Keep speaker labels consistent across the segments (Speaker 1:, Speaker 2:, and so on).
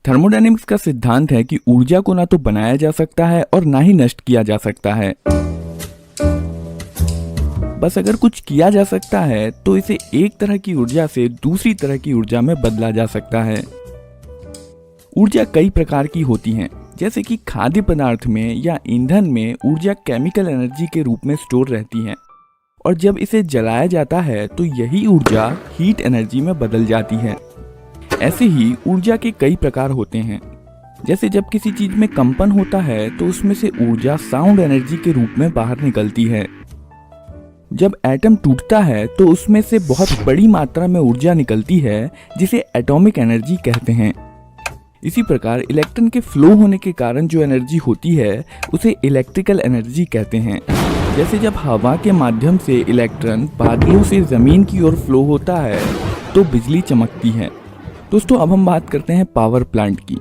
Speaker 1: Thermodynamics का सिद्धांत है कि ऊर्जा को ना तो बनाया जा सकता है और ना ही नष्ट किया जा सकता है। बस अगर कुछ किया जा सकता है तो इसे एक तरह की ऊर्जा से दूसरी तरह की ऊर्जा में बदला जा सकता है। ऊर्जा कई प्रकार की होती हैं, जैसे कि खाद्य पदार्थ में या ईंधन में ऊर्जा केमिकल एनर्जी के रूप में स्टोर रहती है और जब इसे जलाया जाता है तो यही ऊर्जा हीट एनर्जी में बदल जाती है। ऐसे ही ऊर्जा के कई प्रकार होते हैं, जैसे जब किसी चीज में कंपन होता है तो उसमें से ऊर्जा साउंड एनर्जी के रूप में बाहर निकलती है। जब एटम टूटता है तो उसमें से बहुत बड़ी मात्रा में ऊर्जा निकलती है जिसे एटॉमिक एनर्जी कहते हैं। इसी प्रकार इलेक्ट्रॉन के फ्लो होने के कारण जो एनर्जी होती है उसे इलेक्ट्रिकल एनर्जी कहते हैं। जैसे जब हवा के माध्यम से इलेक्ट्रॉन बादलों से जमीन की ओर फ्लो होता है तो बिजली चमकती है। दोस्तों, अब हम बात करते हैं पावर प्लांट की।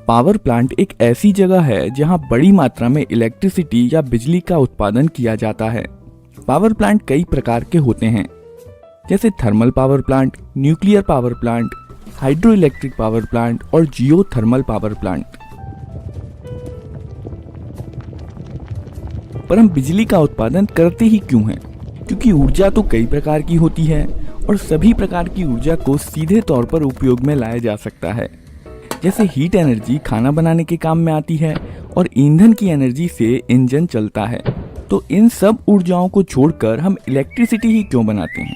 Speaker 1: पावर प्लांट एक ऐसी जगह है जहां बड़ी मात्रा में इलेक्ट्रिसिटी या बिजली का उत्पादन किया जाता है। पावर प्लांट कई प्रकार के होते हैं, जैसे thermal power plant, nuclear power plant, hydro electric power plant और जियो थर्मल पावर प्लांट। पर हम बिजली का उत्पादन करते ही क्यों हैं? क्योंकि ऊर्जा तो कई प्रकार की होती है और सभी प्रकार की ऊर्जा को सीधे तौर पर उपयोग में लाया जा सकता है। जैसे हीट एनर्जी खाना बनाने के काम में आती है और ईंधन की एनर्जी से इंजन चलता है। तो इन सब ऊर्जाओं को छोड़कर हम इलेक्ट्रिसिटी ही क्यों बनाते हैं?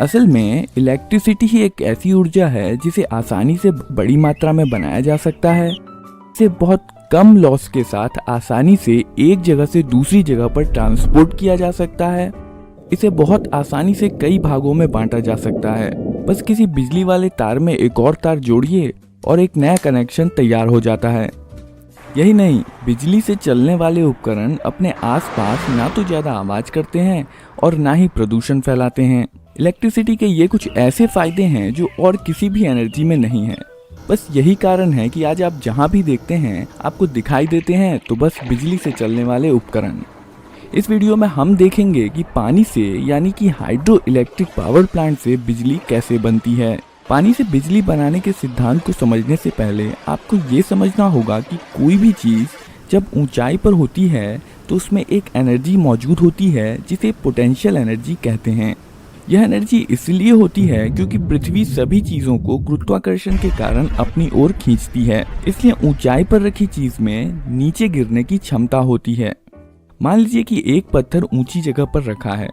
Speaker 1: असल में इलेक्ट्रिसिटी ही एक ऐसी ऊर्जा है जिसे आसानी से बड़ी मात्रा में बनाया जा सकता है। इसे बहुत कम लॉस के साथ आसानी से एक जगह से दूसरी जगह पर ट्रांसपोर्ट किया जा सकता है। इसे बहुत आसानी से कई भागों में बांटा जा सकता है। बस किसी बिजली वाले तार में एक और तार जोड़िए और एक नया कनेक्शन तैयार हो जाता है। यही नहीं, बिजली से चलने वाले उपकरण अपने आसपास ना तो ज्यादा आवाज करते हैं और ना ही प्रदूषण फैलाते हैं। इलेक्ट्रिसिटी के ये कुछ ऐसे फायदे हैं जो और किसी भी एनर्जी में नहीं है। बस यही कारण है कि आज आप जहां भी देखते हैं आपको दिखाई देते हैं तो बस बिजली से चलने वाले उपकरण। इस वीडियो में हम देखेंगे कि पानी से यानी कि हाइड्रो इलेक्ट्रिक पावर प्लांट से बिजली कैसे बनती है। पानी से बिजली बनाने के सिद्धांत को समझने से पहले आपको ये समझना होगा कि कोई भी चीज जब ऊंचाई पर होती है तो उसमें एक एनर्जी मौजूद होती है जिसे पोटेंशियल एनर्जी कहते हैं। यह एनर्जी इसलिए होती है क्योंकि पृथ्वी सभी चीजों को गुरुत्वाकर्षण के कारण अपनी ओर खींचती है, इसलिए ऊंचाई पर रखी चीज में नीचे गिरने की क्षमता होती है। मान लीजिए कि एक पत्थर ऊंची जगह पर रखा है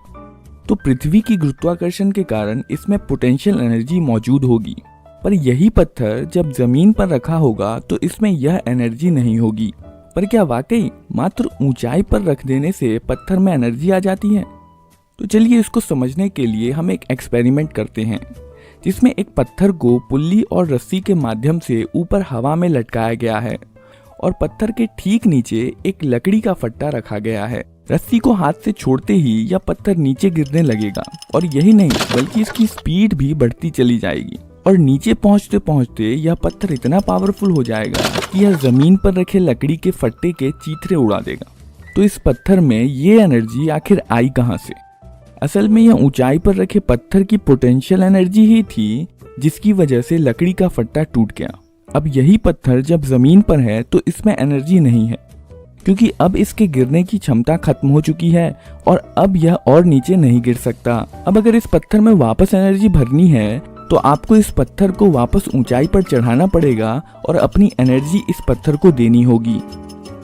Speaker 1: तो पृथ्वी की गुरुत्वाकर्षण के कारण इसमें पोटेंशियल एनर्जी मौजूद होगी, पर यही पत्थर जब जमीन पर रखा होगा तो इसमें यह एनर्जी नहीं होगी। पर क्या वाकई मात्र ऊंचाई पर रख देने से पत्थर में एनर्जी आ जाती है? तो चलिए इसको समझने के लिए हम एक एक्सपेरिमेंट करते हैं, जिसमें एक पत्थर को पुल्ली और रस्सी के माध्यम से ऊपर हवा में लटकाया गया है और पत्थर के ठीक नीचे एक लकड़ी का फट्टा रखा गया है। रस्सी को हाथ से छोड़ते ही यह पत्थर नीचे गिरने लगेगा और यही नहीं बल्कि इसकी स्पीड भी बढ़ती चली जाएगी और नीचे पहुंचते पहुंचते यह पत्थर इतना पावरफुल हो जाएगा कि यह जमीन पर रखे लकड़ी के फट्टे के चीथड़े उड़ा देगा। तो इस पत्थर में ये एनर्जी आखिर आई कहां से? असल में यह ऊंचाई पर रखे पत्थर की पोटेंशियल एनर्जी ही थी जिसकी वजह से लकड़ी का फट्टा टूट गया। अब यही पत्थर जब जमीन पर है तो इसमें एनर्जी नहीं है, क्योंकि अब इसके गिरने की क्षमता खत्म हो चुकी है और अब यह और नीचे नहीं गिर सकता। अब अगर इस पत्थर में वापस एनर्जी भरनी है तो आपको इस पत्थर को वापस ऊंचाई पर चढ़ाना पड़ेगा और अपनी एनर्जी इस पत्थर को देनी होगी।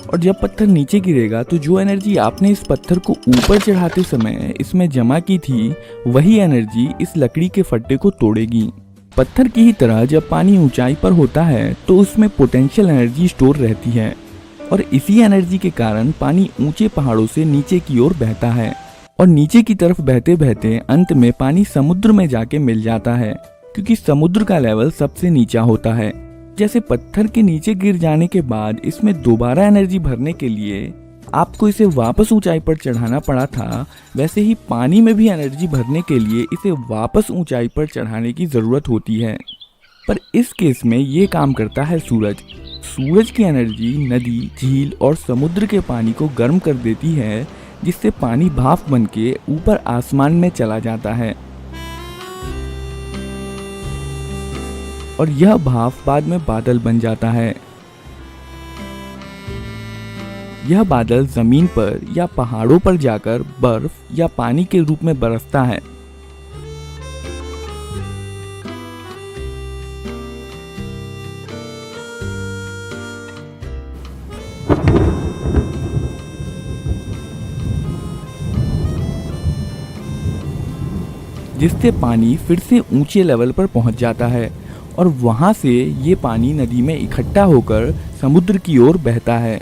Speaker 1: और जब पत्थर नीचे गिरेगा तो जो एनर्जी आपने इस पत्थर को ऊपर चढ़ाते समय इसमें जमा की थी, वही एनर्जी इस लकड़ी के फट्टे को तोड़ेगी। पत्थर की ही तरह जब पानी ऊंचाई पर होता है तो उसमें पोटेंशियल एनर्जी स्टोर रहती है और इसी एनर्जी के कारण पानी ऊंचे पहाड़ों से नीचे की ओर बहता है और नीचे की तरफ बहते बहते अंत में पानी समुद्र में जाके मिल जाता है, क्योंकि समुद्र का लेवल सबसे नीचा होता है। जैसे पत्थर के नीचे गिर जाने के बाद इसमें दोबारा एनर्जी भरने के लिए आपको इसे वापस ऊंचाई पर चढ़ाना पड़ा था, वैसे ही पानी में भी एनर्जी भरने के लिए इसे वापस ऊंचाई पर चढ़ाने की जरूरत होती है। पर इस केस में ये काम करता है सूरज। सूरज की एनर्जी नदी, झील और समुद्र के पानी को गर्म कर देती है, जिससे पानी भाप बनके ऊपर आसमान में चला जाता है। और यह भाप बाद में बादल बन जाता है। यह बादल जमीन पर या पहाड़ों पर जाकर बर्फ या पानी के रूप में बरसता है। जिससे पानी फिर से ऊंचे लेवल पर पहुंच जाता है और वहां से ये पानी नदी में इकट्ठा होकर समुद्र की ओर बहता है।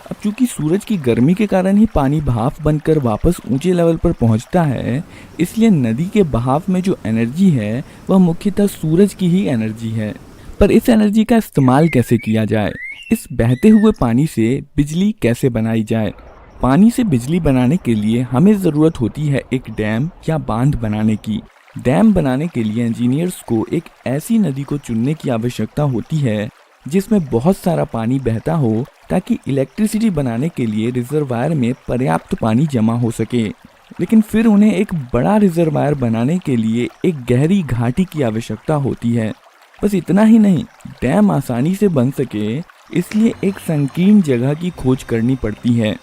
Speaker 1: अब चूंकि सूरज की गर्मी के कारण ही पानी भाप बनकर वापस ऊंचे लेवल पर पहुंचता है, इसलिए नदी के बहाव में जो एनर्जी है वह मुख्यतः सूरज की ही एनर्जी है। पर इस एनर्जी का इस्तेमाल कैसे किया जाए? इस बहते हुए पानी से बिजली कैसे बनाई जाए? पानी से बिजली बनाने के लिए हमें ज़रूरत होती है एक डैम या बांध बनाने की। डैम बनाने के लिए इंजीनियर्स को एक ऐसी नदी को चुनने की आवश्यकता होती है जिसमें बहुत सारा पानी बहता हो, ताकि इलेक्ट्रिसिटी बनाने के लिए रिजर्वायर में पर्याप्त पानी जमा हो सके। लेकिन फिर उन्हें एक बड़ा रिजर्वायर बनाने के लिए एक गहरी घाटी की आवश्यकता होती है। बस इतना ही नहीं, डैम आसानी से बन सके इसलिए एक संकीर्ण जगह की खोज करनी पड़ती है।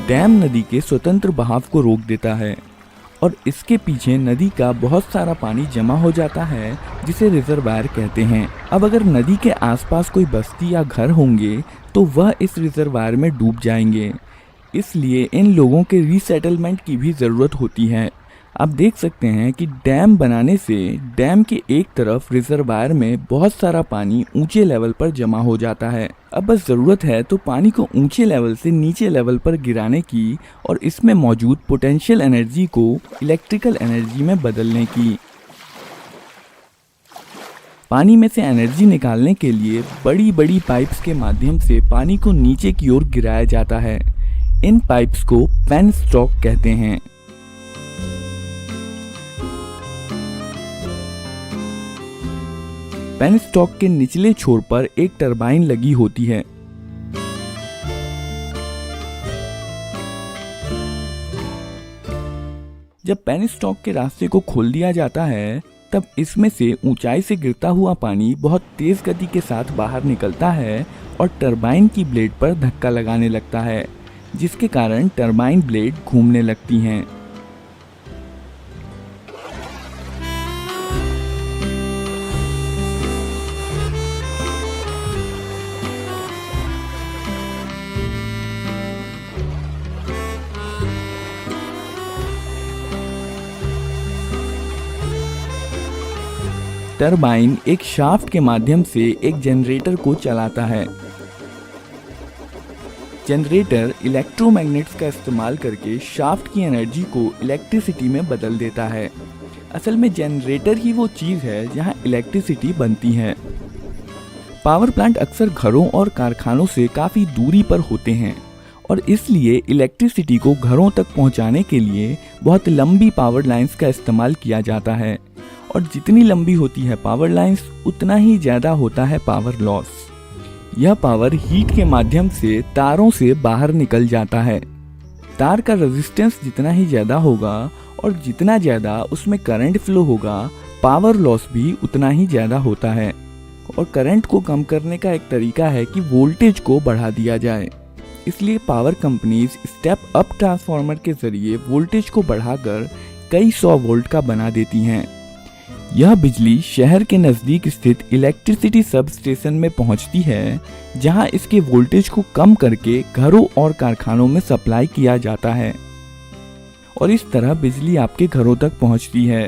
Speaker 1: डैम नदी के स्वतंत्र बहाव को रोक देता है और इसके पीछे नदी का बहुत सारा पानी जमा हो जाता है, जिसे रिजर्वायर कहते हैं। अब अगर नदी के आसपास कोई बस्ती या घर होंगे तो वह इस रिजर्वायर में डूब जाएंगे, इसलिए इन लोगों के रीसेटलमेंट की भी ज़रूरत होती है। आप देख सकते हैं कि डैम बनाने से डैम के एक तरफ रिजर्वायर में बहुत सारा पानी ऊंचे लेवल पर जमा हो जाता है। अब बस ज़रूरत है तो पानी को ऊंचे लेवल से नीचे लेवल पर गिराने की और इसमें मौजूद पोटेंशियल एनर्जी को इलेक्ट्रिकल एनर्जी में बदलने की। पानी में से एनर्जी निकालने के लिए बड़ी बड़ी पाइप्स के माध्यम से पानी को नीचे की ओर गिराया जाता है। इन पाइप्स को पेनस्टॉक कहते हैं। पेनस्टॉक के निचले छोर पर एक टरबाइन लगी होती है। जब पेनस्टॉक के रास्ते को खोल दिया जाता है, तब इसमें से ऊंचाई से गिरता हुआ पानी बहुत तेज गति के साथ बाहर निकलता है और टरबाइन की ब्लेड पर धक्का लगाने लगता है, जिसके कारण टरबाइन ब्लेड घूमने लगती हैं। टरबाइन एक शाफ्ट के माध्यम से एक जनरेटर को चलाता है। जनरेटर इलेक्ट्रोमैग्नेट्स का इस्तेमाल करके शाफ्ट की एनर्जी को इलेक्ट्रिसिटी में बदल देता है। असल में जनरेटर ही वो चीज़ है जहां इलेक्ट्रिसिटी बनती है। पावर प्लांट अक्सर घरों और कारखानों से काफ़ी दूरी पर होते हैं और इसलिए इलेक्ट्रिसिटी को घरों तक पहुंचाने के लिए बहुत लंबी पावर लाइंस का इस्तेमाल किया जाता है, और जितनी लंबी होती है पावर लाइंस उतना ही ज़्यादा होता है पावर लॉस। यह पावर हीट के माध्यम से तारों से बाहर निकल जाता है। तार का रेजिस्टेंस जितना ही ज़्यादा होगा और जितना ज़्यादा उसमें करंट फ्लो होगा, पावर लॉस भी उतना ही ज़्यादा होता है। और करंट को कम करने का एक तरीका है कि वोल्टेज को बढ़ा दिया जाए। इसलिए power companies step up transformer के जरिए वोल्टेज को बढ़ाकर कई 100 वोल्ट का बना देती हैं। यह बिजली शहर के नज़दीक स्थित इलेक्ट्रिसिटी सब स्टेशन में पहुंचती है, जहां इसके वोल्टेज को कम करके घरों और कारखानों में सप्लाई किया जाता है और इस तरह बिजली आपके घरों तक पहुंचती है।